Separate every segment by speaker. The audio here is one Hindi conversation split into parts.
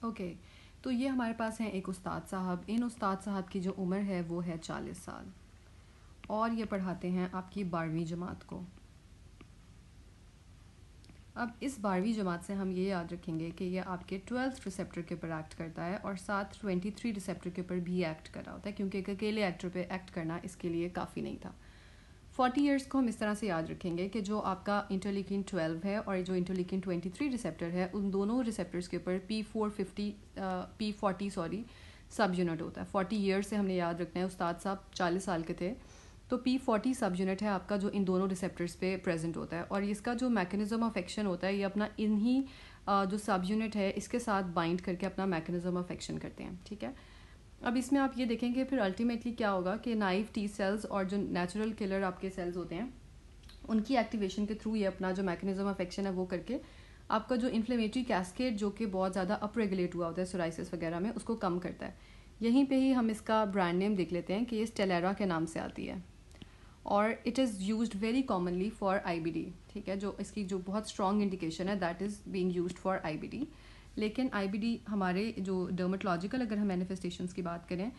Speaker 1: ओके, तो ये हमारे पास हैं एक उस्ताद साहब। इन उस्ताद साहब की जो उम्र है वो है 40 साल, और ये पढ़ाते हैं आपकी 12वीं जमात को। अब इस 12वीं जमात से हम ये याद रखेंगे कि ये आपके 12th रिसेप्टर के ऊपर एक्ट करता है और साथ 23 रिसेप्टर के ऊपर भी एक्ट कर रहा होता है, क्योंकि एक अकेले एक्टर पे एक्ट करना इसके लिए काफ़ी नहीं था। 40 ईयर्स को हम इस तरह से याद रखेंगे कि जो आपका इंटरलिकिन 12 है और जो इंटरलिकिन 23 रिसेप्टर है, उन दोनों रिसेप्टर्स के ऊपर P40 सब यूनिट होता है। 40 ईयर्स से हमने याद रखना है, उस्ताद साहब 40 साल के थे, तो P40 सब यूनिट है आपका जो इन दोनों रिसेप्टर्स पे प्रेजेंट होता है, और इसका जो मैकेनिज्म ऑफ एक्शन होता है ये अपना इन्हीं जो सब यूनिट है इसके साथ बाइंड करके अपना मैकेनिज्म ऑफ एक्शन करते हैं। ठीक है, अब इसमें आप ये देखेंगे फिर अल्टीमेटली क्या होगा कि नाइव टी सेल्स और जो नेचुरल किलर आपके सेल्स होते हैं उनकी एक्टिवेशन के थ्रू ये अपना जो मैकेनिज्म ऑफ एक्शन है वो करके आपका जो इन्फ्लेमेटरी कैस्केड जो कि बहुत ज़्यादा अप रेगुलेट हुआ होता है सोराइसिस वगैरह में, उसको कम करता है। यहीं पे ही हम इसका ब्रांड नेम देख लेते हैं कि ये स्टेलेरा के नाम से आती है, और it is used very commonly for IBD. ठीक है, जो इसकी जो बहुत स्ट्रॉन्ग इंडिकेशन है that is being used for IBD. लेकिन आईबीडी हमारे जो डर्मेटोलॉजिकल अगर हम मैनिफेस्टेशंस की बात करें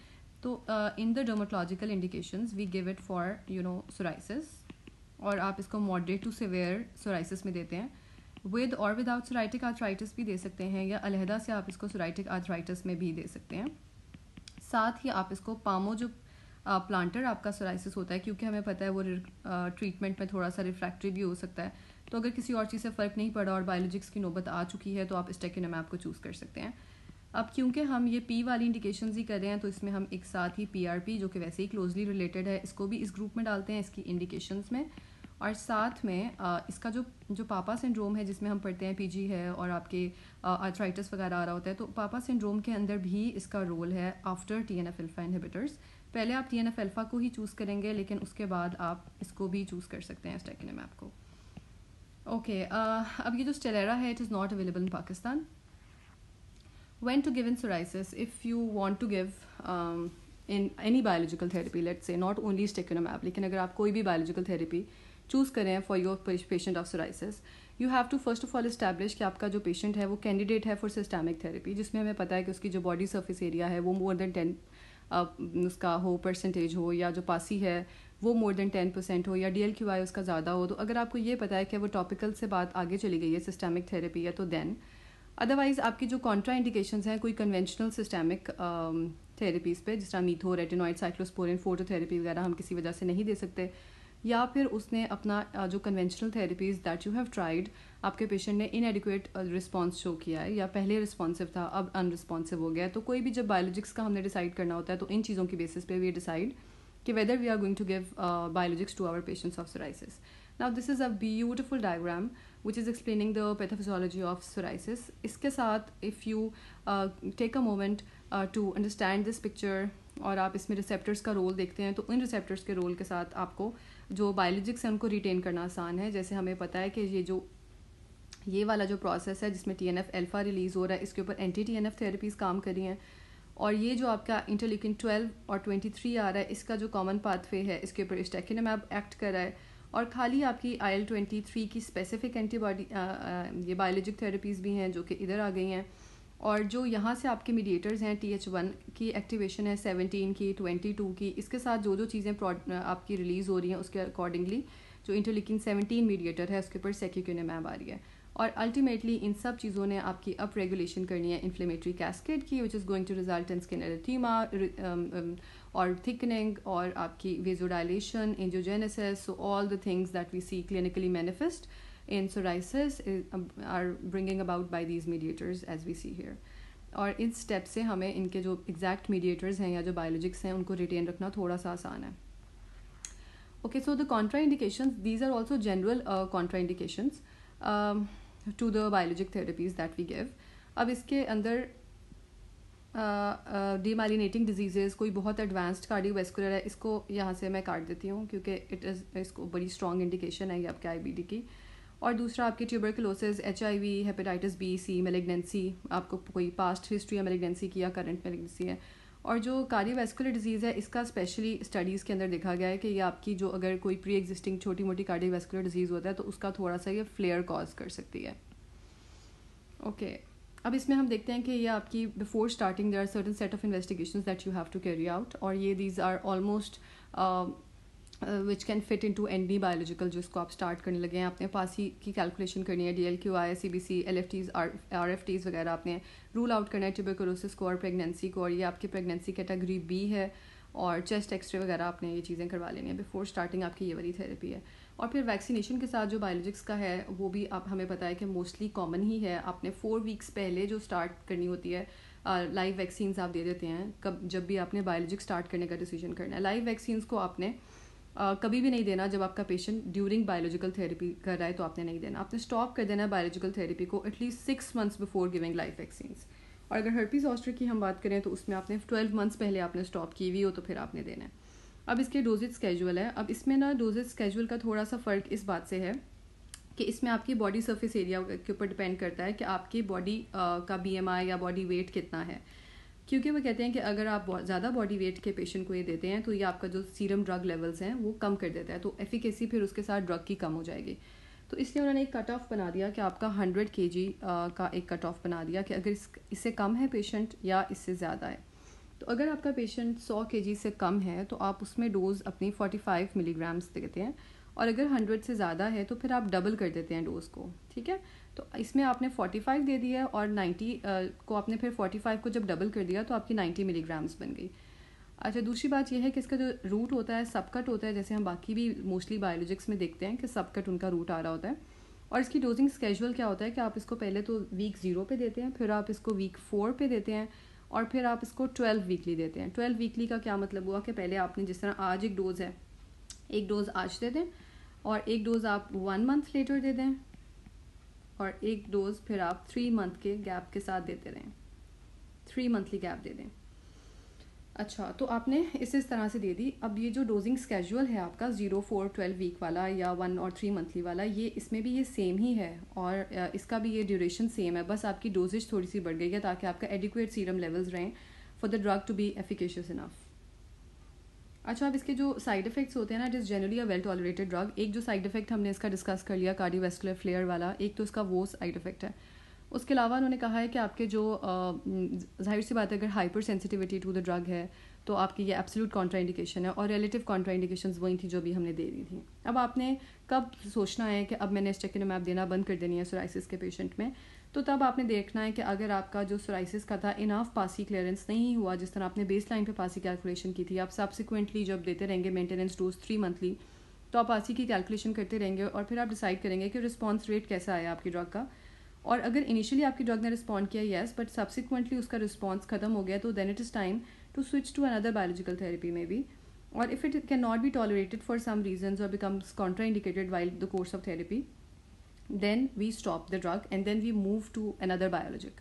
Speaker 1: तो in the dermatological indications we give it for psoriasis, और आप इसको मॉडरेट टू सिवियर सोराइसिस में देते हैं। विद और विदाउट सोराइटिक आर्थराइटिस भी दे सकते हैं, या अलहदा से आप इसको सोराइटिक आर्थराइटिस में भी दे सकते हैं। साथ ही आप इसको पामो जो प्लांटर आपका सोराइसिस होता है, क्योंकि हमें पता है वो ट्रीटमेंट में थोड़ा सा रिफ्रैक्टरी भी हो सकता है, तो अगर किसी और चीज़ से फ़र्क नहीं पड़ा और बायोलॉजिक्स की नौबत आ चुकी है तो आप स्टेकिनोमैब को चूज़ कर सकते हैं। अब क्योंकि हम ये पी वाली इंडिकेशंस ही कर रहे हैं तो इसमें हम एक साथ ही पीआरपी जो कि वैसे ही क्लोजली रिलेटेड है इसको भी इस ग्रुप में डालते हैं इसकी इंडिकेशंस में, और साथ में इसका जो पापा सिंड्रोम है जिसमें हम पढ़ते हैं पीजी है और आपके आर्थराइटिस वगैरह आ रहा होता है, तो पापा सिंड्रोम के अंदर भी इसका रोल है आफ्टर टीएनएफ अल्फा इनहिबिटर्स। पहले आप टीएनएफ अल्फा को ही चूज़ करेंगे, लेकिन उसके बाद आप इसको भी चूज़ कर सकते हैं स्टेकिनोमैब को। ओके, अब ये जो स्टेलेरा है it is not available in Pakistan. When to give in psoriasis? If you want to give in any biological therapy, let's say not only ustekinumab, लेकिन अगर आप कोई भी biological therapy चूज़ करें for your patient of psoriasis, you have to first of all establish कि आपका जो पेशेंट है वो कैंडिडेट है फॉर सिस्टमिक थेरेपी, जिसमें हमें पता है कि उसकी जो बॉडी सर्फेस एरिया है वो मोर देन 10 उसका हो परसेंटेज हो, या जो पासी है वो मोर देन 10% हो, या DLQI उसका ज़्यादा हो। तो अगर आपको ये पता है कि वो टॉपिकल से बात आगे चली गई है सिस्टमिक थेरेपी है तो देन, अदरवाइज आपकी जो कॉन्ट्रा इंडिकेशंस हैं कोई कन्वेंशनल सिस्टमिक थेरेपीज़ पे जिस तरह मीथो, रेटिनॉइड, साइक्लोस्पोरिन, फोटोथेरेपी वगैरह हम किसी वजह से नहीं दे सकते, या फिर उसने अपना जो conventional therapies that you have tried आपके पेशेंट ने इनएडिक्वेट रिस्पॉन्स शो किया है, या पहले रिस्पॉन्सिव था अब अनरिस्पॉन्सिव हो गया है। तो कोई भी जब बायोलॉजिक्स का हमने डिसाइड करना होता है तो इन चीज़ों की बेसिस पे वी डिसाइड कि whether we are going to give biologics to our patients of psoriasis. Now this is a beautiful diagram which is explaining the pathophysiology of psoriasis. इसके साथ if you take a moment to understand this picture और आप इसमें रिसेप्टर्स का रोल देखते हैं, तो इन रिसेप्टर्स के रोल के साथ आपको जो बायोलॉजिक्स है उनको रिटेन करना आसान है। जैसे हमें पता है कि ये वाला जो प्रोसेस है जिसमें TNF अल्फा रिलीज़ हो रहा है, इसके ऊपर एंटी TNF थेरेपीज़ काम कर रही हैं, और ये जो आपका इंटरलिकिन 12 और 23 आ रहा है इसका जो कॉमन पाथवे है इसके ऊपर स्टेकिनोमैब एक्ट कर रहा है, और खाली आपकी IL-23 की स्पेसिफिक एंटीबॉडी ये बायोलॉजिक थेरेपीज़ भी हैं जो कि इधर आ गई हैं, और जो यहाँ से आपके मीडिएटर्स हैं TH1 की एक्टिवेशन है 17 की 22 की, इसके साथ जो चीज़ें आपकी रिलीज़ हो रही हैं उसके अकॉर्डिंगली जो इंटरलिकिन 17 मीडिएटर है उसके ऊपर सेक्यूकिनोमैब आ रही है, और अल्टीमेटली इन सब चीज़ों ने आपकी अप रेगुलेशन करनी है इन्फ्लेमेटरी कैस्केड की, which is going to result in skin erythema और थिकनिंग और आपकी vasodilation, angiogenesis. So all the things that we see clinically manifest in psoriasis are bringing about by these mediators as we see here. और इन स्टेप से हमें इनके जो एग्जैक्ट मीडिएटर्स हैं या जो बायोलॉजिक्स हैं उनको रिटेन रखना थोड़ा सा आसान है। Okay, so the contraindications, these are also general contraindications to the biologic therapies that we give. अब इसके अंदर डीमाइलिनेटिंग डिजीज़ेज़ कोई बहुत एडवांस्ड कार्डियोवैस्कुलर है, इसको यहाँ से मैं काट देती हूँ क्योंकि इसको बड़ी स्ट्रॉन्ग इंडिकेशन है ये आपके IBD की। और दूसरा आपकी tuberculosis, HIV, hepatitis B, C, malignancy, आपको कोई पास्ट हिस्ट्री है मेलिग्नेंसी की या करंट मेलिग्नेंसी है। और जो कार्डियोवैस्कुलर डिजीज़ है इसका स्पेशली स्टडीज़ के अंदर देखा गया है कि ये आपकी जो अगर कोई प्री एग्जिस्टिंग छोटी मोटी कार्डियोवैस्कुलर डिजीज़ होता है तो उसका थोड़ा सा ये फ्लेयर कॉज कर सकती है। ओके, अब इसमें हम देखते हैं कि ये आपकी before starting there are certain set of investigations that you have to carry out, और ये these are almost which can fit into any biological, जिसको आप स्टार्ट करने लगे हैं। आपने पासी की कैलकुलेशन करनी है, DLQI, CBC, LFTs, RFTs वगैरह आपने रूल आउट करना है, ट्यूबरकुलोसिस को और प्रेगनेंसी को, और ये आपकी प्रेगनेंसी कैटेगरी B है, और चेस्ट एक्सरे वगैरह आपने ये चीज़ें करवा लेनी है बिफोर स्टार्टिंग आपकी ये वाली थेरेपी है। और फिर वैक्सीनेशन के साथ जो बायोलॉजिक्स का है वो भी आप हमें पता है कि मोस्टली कॉमन ही है। आपने 4 वीक्स पहले जो स्टार्ट करनी होती है, लाइव वैक्सीन्स आप दे देते हैं जब भी आपने बायोलॉजिक स्टार्ट करने का डिसीजन करना है। लाइव वैक्सीन्स को आपने कभी भी नहीं देना जब आपका पेशेंट ड्यूरिंग बायोलॉजिकल थेरेपी कर रहा है, तो आपने नहीं देना। आपने स्टॉप कर देना है बायोलॉजिकल थेरेपी को at least 6 months before giving live vaccines. और अगर हर्पीज जॉस्टर की हम बात करें तो उसमें आपने 12 मंथ्स पहले आपने स्टॉप की हुई हो तो फिर आपने देना है। अब इसके डोजेज स्केजुअल है। अब इसमें ना डोजेज स्केजुअल का थोड़ा सा फ़र्क इस बात से है कि इसमें आपकी बॉडी सरफेस एरिया के ऊपर डिपेंड करता है कि आपकी बॉडी का BMI या बॉडी वेट कितना है, क्योंकि वो कहते हैं कि अगर आप ज़्यादा बॉडी वेट के पेशेंट को ये देते हैं तो ये आपका जो सीरम ड्रग लेवल्स हैं वो कम कर देता है, तो एफिकेसी फिर उसके साथ ड्रग की कम हो जाएगी। तो इसलिए उन्होंने एक कट ऑफ बना दिया कि आपका 100 kg का एक कट ऑफ बना दिया कि अगर इससे कम है पेशेंट या इससे ज़्यादा है, तो अगर आपका पेशेंट 100 kg से कम है तो आप उसमें डोज अपनी 45 मिलीग्राम्स देते हैं, और अगर 100 से ज़्यादा है तो फिर आप डबल कर देते हैं डोज को। ठीक है, तो इसमें आपने 45 दे दिया और 90 को आपने फिर 45 को जब डबल कर दिया तो आपकी 90 मिलीग्राम्स बन गई। अच्छा, दूसरी बात यह है कि इसका जो रूट होता है सबकट होता है, जैसे हम बाकी भी मोस्टली बायोलॉजिक्स में देखते हैं कि सबकट उनका रूट आ रहा होता है। और इसकी डोजिंग स्केजुअल क्या होता है कि आप इसको पहले तो वीक 0 पे देते हैं, फिर आप इसको वीक 4 पे देते हैं, और फिर आप इसको 12 वीकली देते हैं। 12 वीकली का क्या मतलब हुआ कि पहले आपने जिस तरह आज एक डोज़ है, एक डोज़ आज दे दें, और एक डोज़ आप 1 मंथ लेटर दे दें, और एक डोज़ फिर आप 3 मंथ के गैप के साथ देते रहें, 3 मंथली गैप दे दें। अच्छा, तो आपने इस तरह से दे दी। अब ये जो डोजिंग स्केजुअल है आपका 0, 4, 12 वीक वाला या 1 और 3 मंथली वाला, ये इसमें भी ये सेम ही है, और इसका भी ये ड्यूरेशन सेम है, बस आपकी डोजेज थोड़ी सी बढ़ गई है ताकि आपका एडिक्वेट सीरम लेवल्स रहें for the drug to be efficacious enough. अच्छा, अब इसके जो साइड इफेक्ट्स होते हैं ना, it is generally a well tolerated drug. एक जो साइड इफेक्ट हमने इसका डिस्कस कर लिया कार्डियोवैस्कुलर फ्लेयर वाला, एक तो इसका वो साइड इफेक्ट है। उसके अलावा उन्होंने कहा है कि आपके जो जाहिर सी बात है अगर hypersensitivity to the drug है तो आपकी ये एब्सोल्यूट कॉन्ट्राइंडिकेशन है, और रिलेटिव कॉन्ट्राइंडिकेशंस वही थी जो भी हमने दे दी थी। अब आपने कब सोचना है कि अब मैंने स्टेकिनोमैब देना बंद कर देनी है सोराइसिस के पेशेंट में, तो तब आपने देखना है कि अगर आपका जो सोराइसिस का था इनफ पासी क्लियरेंस नहीं हुआ, जिस तरह आपने बेस लाइन पर पासी कैलकुलेशन की थी, आप सब्सिक्वेंटली जब देते रहेंगे मेंटेनेंस डोज 3 मंथली, तो आप पासी की कैलकुलेशन करते रहेंगे और फिर आप डिसाइड करेंगे कि रिस्पॉन्स रेट कैसा आया आपकी ड्रग का। और अगर इनिशियली आपकी ड्रग ने रिस्पॉन्ड किया येस, बट सब्सिक्वेंटली उसका रिस्पॉन्स खत्म हो गया, तो then it is time to switch to another biological therapy maybe, or if it cannot be tolerated for some reasons or becomes contraindicated while the course of therapy, then we stop the drug and then we move to another biologic.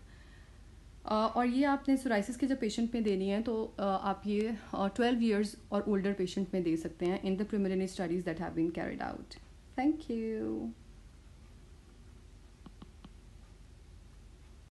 Speaker 1: और ये आपने सोराइसिस के जब पेशेंट में देनी है तो आप ये 12 years और ओल्डर पेशेंट में दे सकते हैं in the preliminary studies that have been carried out. Thank you.